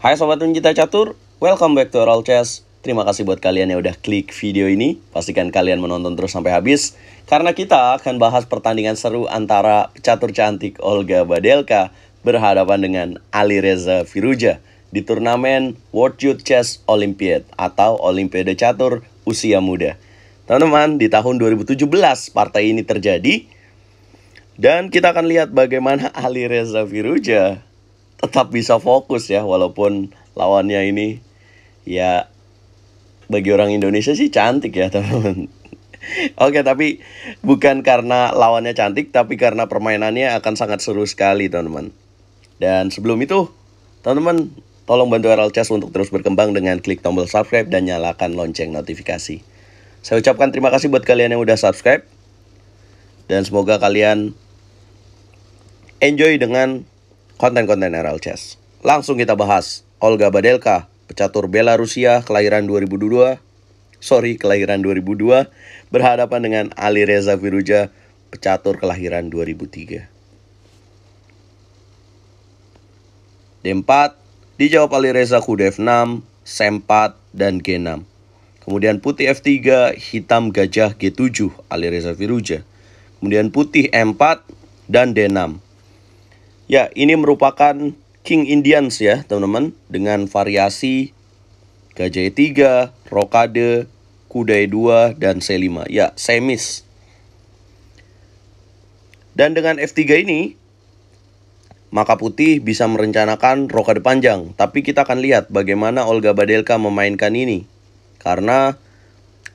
Hai Sobat Pencinta Catur, welcome back to Oral Chess. Terima kasih buat kalian yang udah klik video ini. Pastikan kalian menonton terus sampai habis, karena kita akan bahas pertandingan seru antara pecatur cantik Olga Badelka berhadapan dengan Alireza Firuza di turnamen World Youth Chess Olympiad atau Olimpiade Catur Usia Muda. Teman-teman, di tahun 2017 partai ini terjadi, dan kita akan lihat bagaimana Alireza Firuza tetap bisa fokus ya, walaupun lawannya ini ya bagi orang Indonesia sih cantik ya teman-teman. Oke, tapi bukan karena lawannya cantik, tapi karena permainannya akan sangat seru sekali teman-teman. Dan sebelum itu, teman-teman tolong bantu Oral Chess untuk terus berkembang dengan klik tombol subscribe dan nyalakan lonceng notifikasi. Saya ucapkan terima kasih buat kalian yang udah subscribe, dan semoga kalian enjoy dengan konten-konten Oral Chess. Langsung kita bahas Olga Badelka, pecatur Belarusia kelahiran 2002, berhadapan dengan Alireza Firuza, pecatur kelahiran 2003. D4 dijawab Alireza kuda F6, C4 dan G6. Kemudian putih F3, hitam gajah G7 Alireza Firuza. Kemudian putih M4 dan D6. Ya, ini merupakan King Indians ya teman-teman, dengan variasi gajah E3, rokade, kuda E2, dan C5. Ya, semis. Dan dengan F3 ini, maka putih bisa merencanakan rokade panjang. Tapi kita akan lihat bagaimana Olga Badelka memainkan ini, karena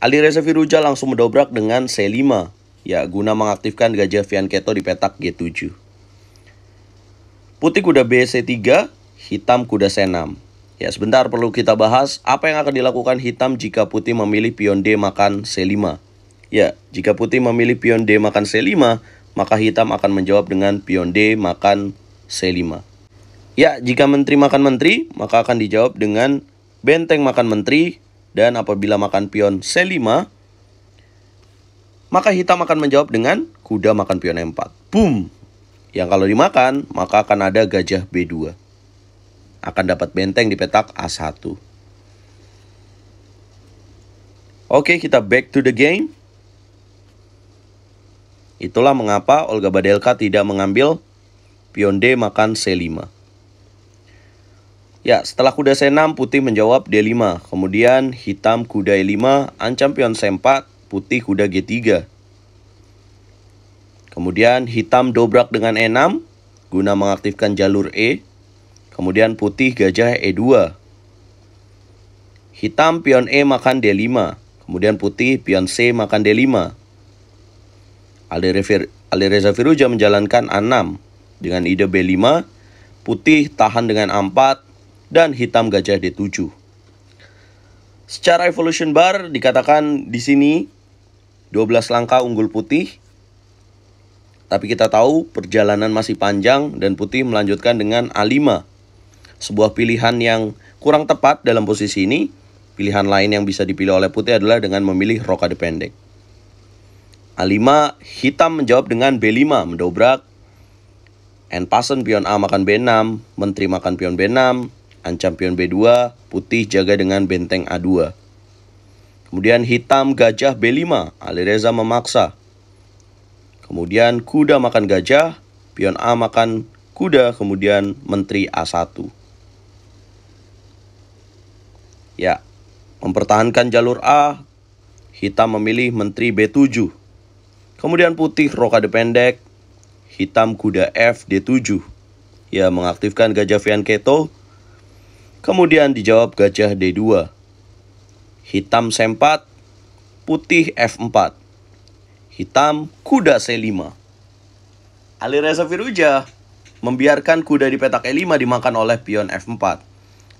Alireza Firuza langsung mendobrak dengan C5, ya, guna mengaktifkan gajah Fianchetto di petak G7. Putih kuda B C3, hitam kuda C6. Ya, sebentar perlu kita bahas apa yang akan dilakukan hitam jika putih memilih pion D makan C5. Ya, jika putih memilih pion D makan C5, maka hitam akan menjawab dengan pion D makan C5. Ya, jika menteri makan menteri, maka akan dijawab dengan benteng makan menteri. Dan apabila makan pion C5, maka hitam akan menjawab dengan kuda makan pion M4. Boom! Yang kalau dimakan, maka akan ada gajah B2. Akan dapat benteng di petak A1. Oke, kita back to the game. Itulah mengapa Olga Badelka tidak mengambil pion D makan C5. Ya, setelah kuda C6, putih menjawab D5. Kemudian hitam kuda E5, ancam pion C4, putih kuda G3. Kemudian hitam dobrak dengan E6 guna mengaktifkan jalur E. Kemudian putih gajah E2. Hitam pion E makan D5. Kemudian putih pion C makan D5. Alireza Firuza menjalankan A6 dengan ide B5. Putih tahan dengan A4 dan hitam gajah D7. Secara evolution bar dikatakan di sini 12 langkah unggul putih. Tapi kita tahu perjalanan masih panjang dan putih melanjutkan dengan A5. Sebuah pilihan yang kurang tepat dalam posisi ini. Pilihan lain yang bisa dipilih oleh putih adalah dengan memilih rokade pendek. A5, hitam menjawab dengan B5, mendobrak. En passant pion A makan B6, menteri makan pion B6, ancam pion B2, putih jaga dengan benteng A2. Kemudian hitam gajah B5, Alireza memaksa. Kemudian kuda makan gajah, pion A makan kuda, kemudian menteri A1. Ya, mempertahankan jalur A, hitam memilih menteri B7. Kemudian putih rokade pendek, hitam kuda F D7. Ya, mengaktifkan gajah Fianchetto. Kemudian dijawab gajah D2. Hitam C4, putih F4. Hitam kuda C5. Alireza Firuza membiarkan kuda di petak E5 dimakan oleh pion F4.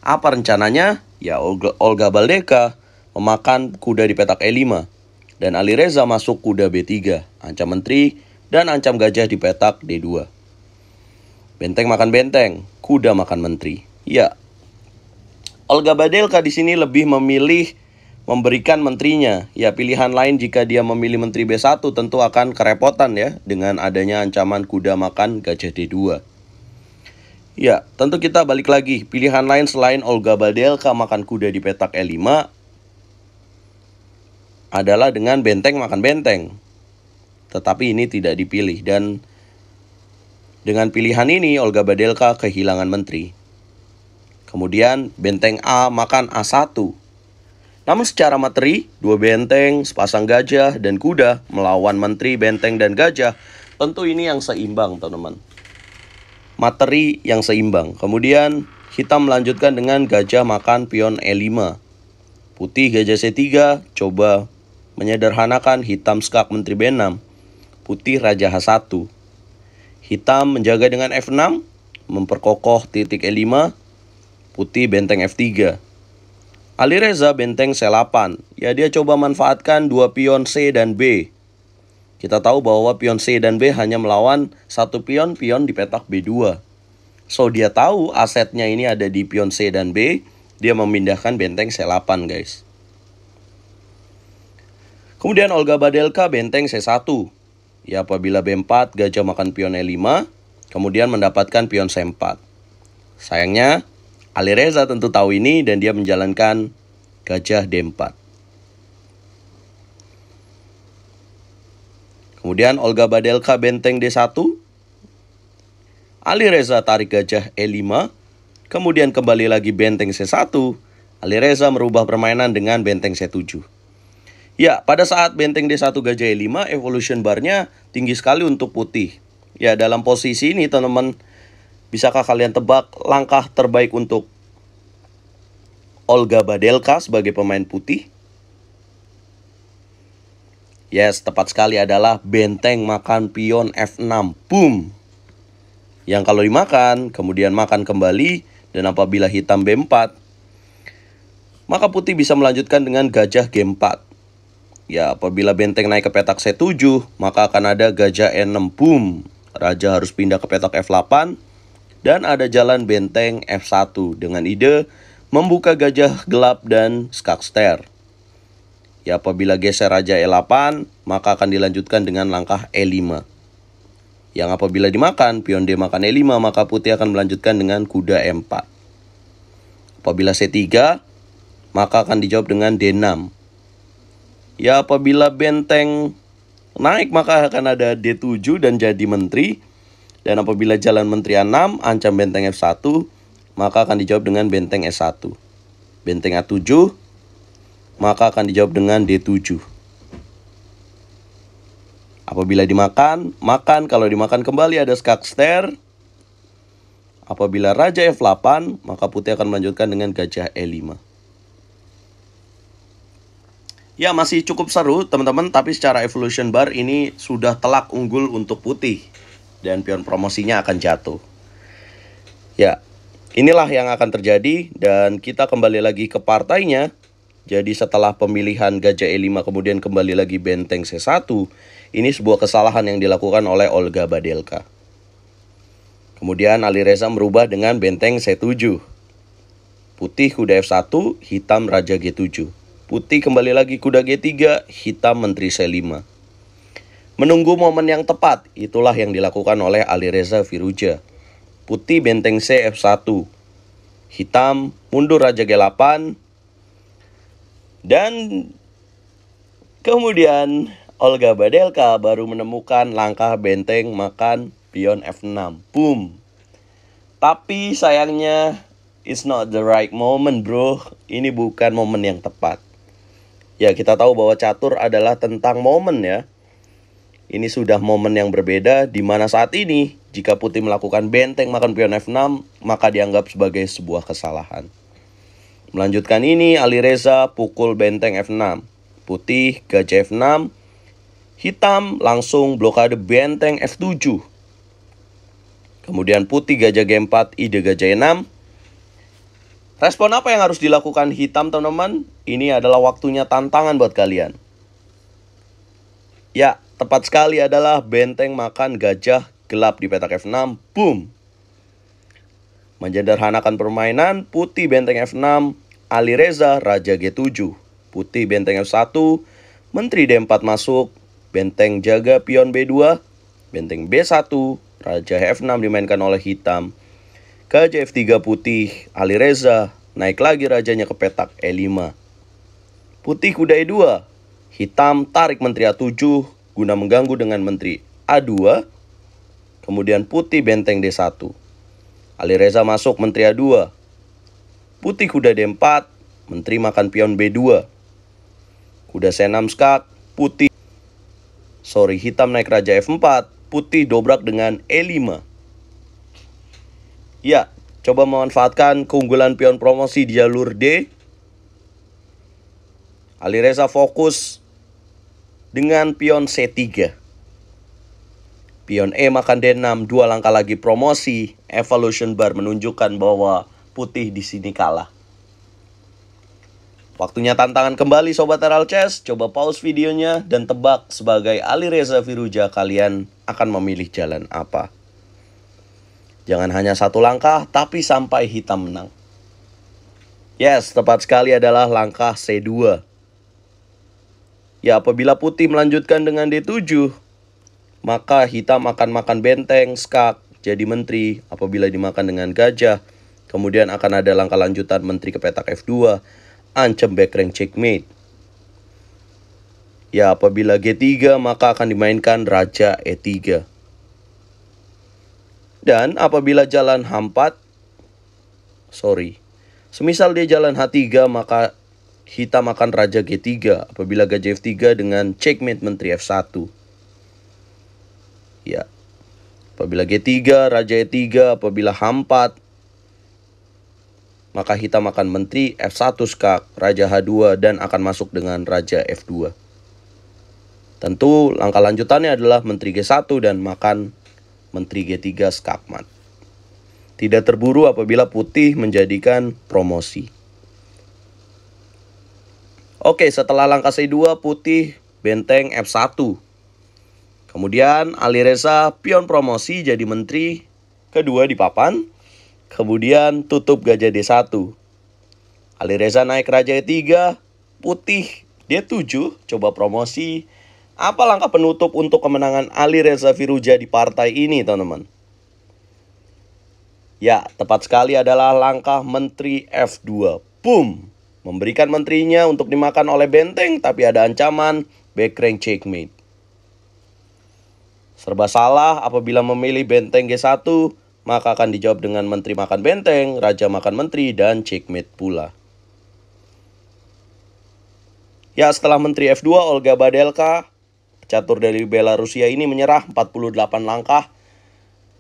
Apa rencananya? Ya, Olga Badelka memakan kuda di petak E5. Dan Alireza masuk kuda B3, ancam menteri, dan ancam gajah di petak D2. Benteng makan benteng, kuda makan menteri. Ya, Olga Badelka di sini lebih memilih memberikan menterinya. Ya, pilihan lain jika dia memilih menteri B1 tentu akan kerepotan ya, dengan adanya ancaman kuda makan gajah D2. Ya, tentu kita balik lagi. Pilihan lain selain Olga Badelka makan kuda di petak E5 adalah dengan benteng makan benteng. Tetapi ini tidak dipilih, dan dengan pilihan ini Olga Badelka kehilangan menteri. Kemudian benteng A makan A1. Namun secara materi, dua benteng, sepasang gajah, dan kuda melawan menteri, benteng, dan gajah. Tentu ini yang seimbang, teman-teman. Materi yang seimbang. Kemudian hitam melanjutkan dengan gajah makan pion E5. Putih gajah C3 coba menyederhanakan, hitam skak menteri B6. Putih raja H1. Hitam menjaga dengan F6, memperkokoh titik E5. Putih benteng F3. Alireza benteng C8. Ya, dia coba manfaatkan dua pion C dan B. Kita tahu bahwa pion C dan B hanya melawan satu pion di petak B2. So, dia tahu asetnya ini ada di pion C dan B. Dia memindahkan benteng C8, guys. Kemudian Olga Badelka benteng C1. Ya, apabila B4, gajah makan pion E5. Kemudian mendapatkan pion C4. Sayangnya, Alireza tentu tahu ini dan dia menjalankan gajah D4. Kemudian Olga Badelka benteng D1. Alireza tarik gajah E5. Kemudian kembali lagi benteng C1. Alireza merubah permainan dengan benteng C7. Ya, pada saat benteng D1 gajah E5, evolution barnya tinggi sekali untuk putih. Ya, dalam posisi ini teman-teman, bisakah kalian tebak langkah terbaik untuk Olga Badelka sebagai pemain putih? Yes, tepat sekali adalah benteng makan pion F6. Boom! Yang kalau dimakan, kemudian makan kembali, dan apabila hitam B4, maka putih bisa melanjutkan dengan gajah G4. Ya, apabila benteng naik ke petak C7, maka akan ada gajah E6. Boom! Raja harus pindah ke petak F8, dan ada jalan benteng F1 dengan ide membuka gajah gelap dan skakster. Ya, apabila geser raja E8, maka akan dilanjutkan dengan langkah E5. Yang apabila dimakan, pion D makan E5, maka putih akan melanjutkan dengan kuda E4. Apabila C3, maka akan dijawab dengan D6. Ya, apabila benteng naik, maka akan ada D7 dan jadi menteri. Dan apabila jalan menteri A6, ancam benteng F1, maka akan dijawab dengan benteng S1. Benteng A7, maka akan dijawab dengan D7. Apabila dimakan, makan. Kalau dimakan kembali ada skakster. Apabila raja F8, maka putih akan melanjutkan dengan gajah E5. Ya, masih cukup seru teman-teman, tapi secara evolution bar ini sudah telak unggul untuk putih. Dan pion promosinya akan jatuh. Ya, inilah yang akan terjadi, dan kita kembali lagi ke partainya. Jadi setelah pemilihan gajah E5 kemudian kembali lagi benteng C1, ini sebuah kesalahan yang dilakukan oleh Olga Badelka. Kemudian Alireza merubah dengan benteng C7. Putih kuda F1, hitam raja G7. Putih kembali lagi kuda G3, hitam menteri C5. Menunggu momen yang tepat, itulah yang dilakukan oleh Alireza Firouzja. Putih benteng C F1. Hitam mundur raja G8. Dan kemudian Olga Badelka baru menemukan langkah benteng makan pion F6. Boom. Tapi sayangnya it's not the right moment, bro. Ini bukan momen yang tepat. Ya, kita tahu bahwa catur adalah tentang momen ya. Ini sudah momen yang berbeda, di mana saat ini jika putih melakukan benteng makan pion F6, maka dianggap sebagai sebuah kesalahan. Melanjutkan ini, Alireza pukul benteng F6. Putih gajah F6. Hitam langsung blokade benteng F7. Kemudian putih gajah G4, ide gajah E6. Respon apa yang harus dilakukan hitam, teman-teman? Ini adalah waktunya tantangan buat kalian. Ya, tepat sekali adalah benteng makan gajah gelap di petak F6. Boom! Menyederhanakan permainan, putih benteng F6, Alireza raja G7. Putih benteng F1, menteri D4 masuk, benteng jaga pion B2, benteng B1, raja F6 dimainkan oleh hitam. Gajah F3 putih, Alireza, naik lagi rajanya ke petak E5. Putih kuda E2, hitam tarik menteri A7 guna mengganggu dengan menteri A2. Kemudian putih benteng D1. Alireza masuk menteri A2. Putih kuda D4, menteri makan pion B2. Kuda C6 skak, hitam naik raja F4, putih dobrak dengan E5. Ya, coba memanfaatkan keunggulan pion promosi di jalur D. Alireza fokus dengan pion C3. Pion E makan D6, 2 langkah lagi promosi. Evolution bar menunjukkan bahwa putih di sini kalah. Waktunya tantangan kembali Sobat Herald Chess. Coba pause videonya dan tebak sebagai Alireza Firouzja kalian akan memilih jalan apa. Jangan hanya satu langkah, tapi sampai hitam menang. Yes, tepat sekali adalah langkah C2. Ya, apabila putih melanjutkan dengan D7, maka hitam akan makan benteng, skak, jadi menteri. Apabila dimakan dengan gajah, kemudian akan ada langkah lanjutan menteri ke petak F2, ancam backrank checkmate. Ya, apabila G3, maka akan dimainkan raja E3. Dan apabila jalan H4, semisal dia jalan H3, maka hitam akan raja G3. Apabila gajah F3 dengan checkmate menteri F1. Ya, apabila G3, raja E3, apabila H4, maka hitam akan menteri F1 skak, raja H2, dan akan masuk dengan raja F2. Tentu langkah lanjutannya adalah menteri G1 dan makan menteri G3 skakmat. Tidak terburu apabila putih menjadikan promosi. Oke, setelah langkah C2, putih benteng F1. Kemudian Alireza pion promosi jadi menteri kedua di papan. Kemudian tutup gajah D1. Alireza naik raja E3, putih D7, coba promosi. Apa langkah penutup untuk kemenangan Alireza Firouzja di partai ini, teman-teman? Ya, tepat sekali adalah langkah menteri F2. Boom! Memberikan menterinya untuk dimakan oleh benteng, tapi ada ancaman backrank checkmate. Serba salah apabila memilih benteng G1, maka akan dijawab dengan menteri makan benteng, raja makan menteri, dan checkmate pula. Ya, setelah menteri F2, Olga Badelka, pecatur dari Belarusia ini menyerah 48 langkah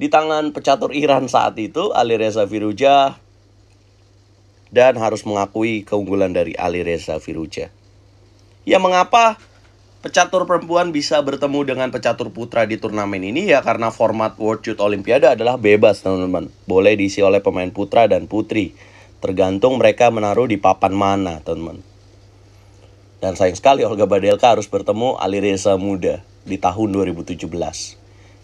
di tangan pecatur Iran saat itu, Alireza Firouzja, dan harus mengakui keunggulan dari Alireza Firouzja. Ya, mengapa pecatur perempuan bisa bertemu dengan pecatur putra di turnamen ini? Ya, karena format World Youth Olympiade adalah bebas, teman-teman. Boleh diisi oleh pemain putra dan putri. Tergantung mereka menaruh di papan mana, teman-teman. Dan sayang sekali Olga Badelka harus bertemu Alireza muda di tahun 2017.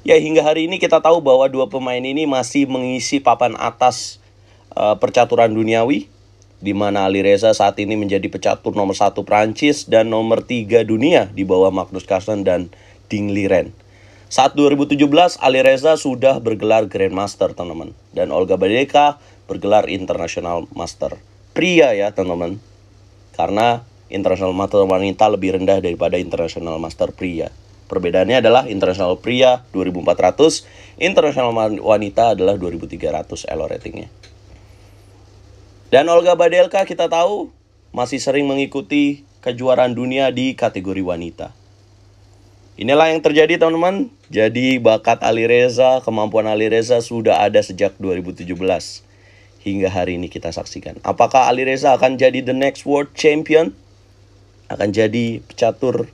Ya, hingga hari ini kita tahu bahwa dua pemain ini masih mengisi papan atas percaturan duniawi, di mana Alireza saat ini menjadi pecatur nomor 1 Prancis dan nomor 3 dunia di bawah Magnus Carlsen dan Ding Liren. Saat 2017, Alireza sudah bergelar Grandmaster, teman-teman. Dan Olga Badelka bergelar International Master pria ya, teman-teman. Karena International Master wanita lebih rendah daripada International Master pria. Perbedaannya adalah International pria 2400, International wanita adalah 2300 elo ratingnya. Dan Olga Badelka kita tahu masih sering mengikuti kejuaraan dunia di kategori wanita. Inilah yang terjadi, teman-teman. Jadi bakat Alireza, kemampuan Alireza sudah ada sejak 2017. Hingga hari ini kita saksikan. Apakah Alireza akan jadi the next world champion? Akan jadi pecatur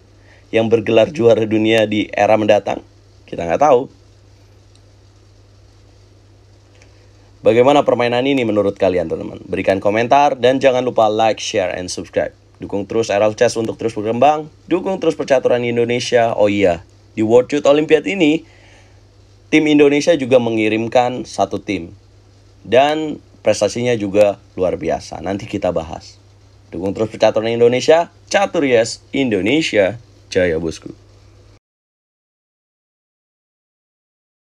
yang bergelar juara dunia di era mendatang? Kita nggak tahu. Bagaimana permainan ini menurut kalian, teman-teman? Berikan komentar dan jangan lupa like, share, and subscribe. Dukung terus Herald Chess untuk terus berkembang. Dukung terus percaturan Indonesia. Oh iya, di World Youth Olympiade ini, tim Indonesia juga mengirimkan satu tim. Dan prestasinya juga luar biasa. Nanti kita bahas. Dukung terus percaturan Indonesia. Catur Yes Indonesia. Jaya bosku.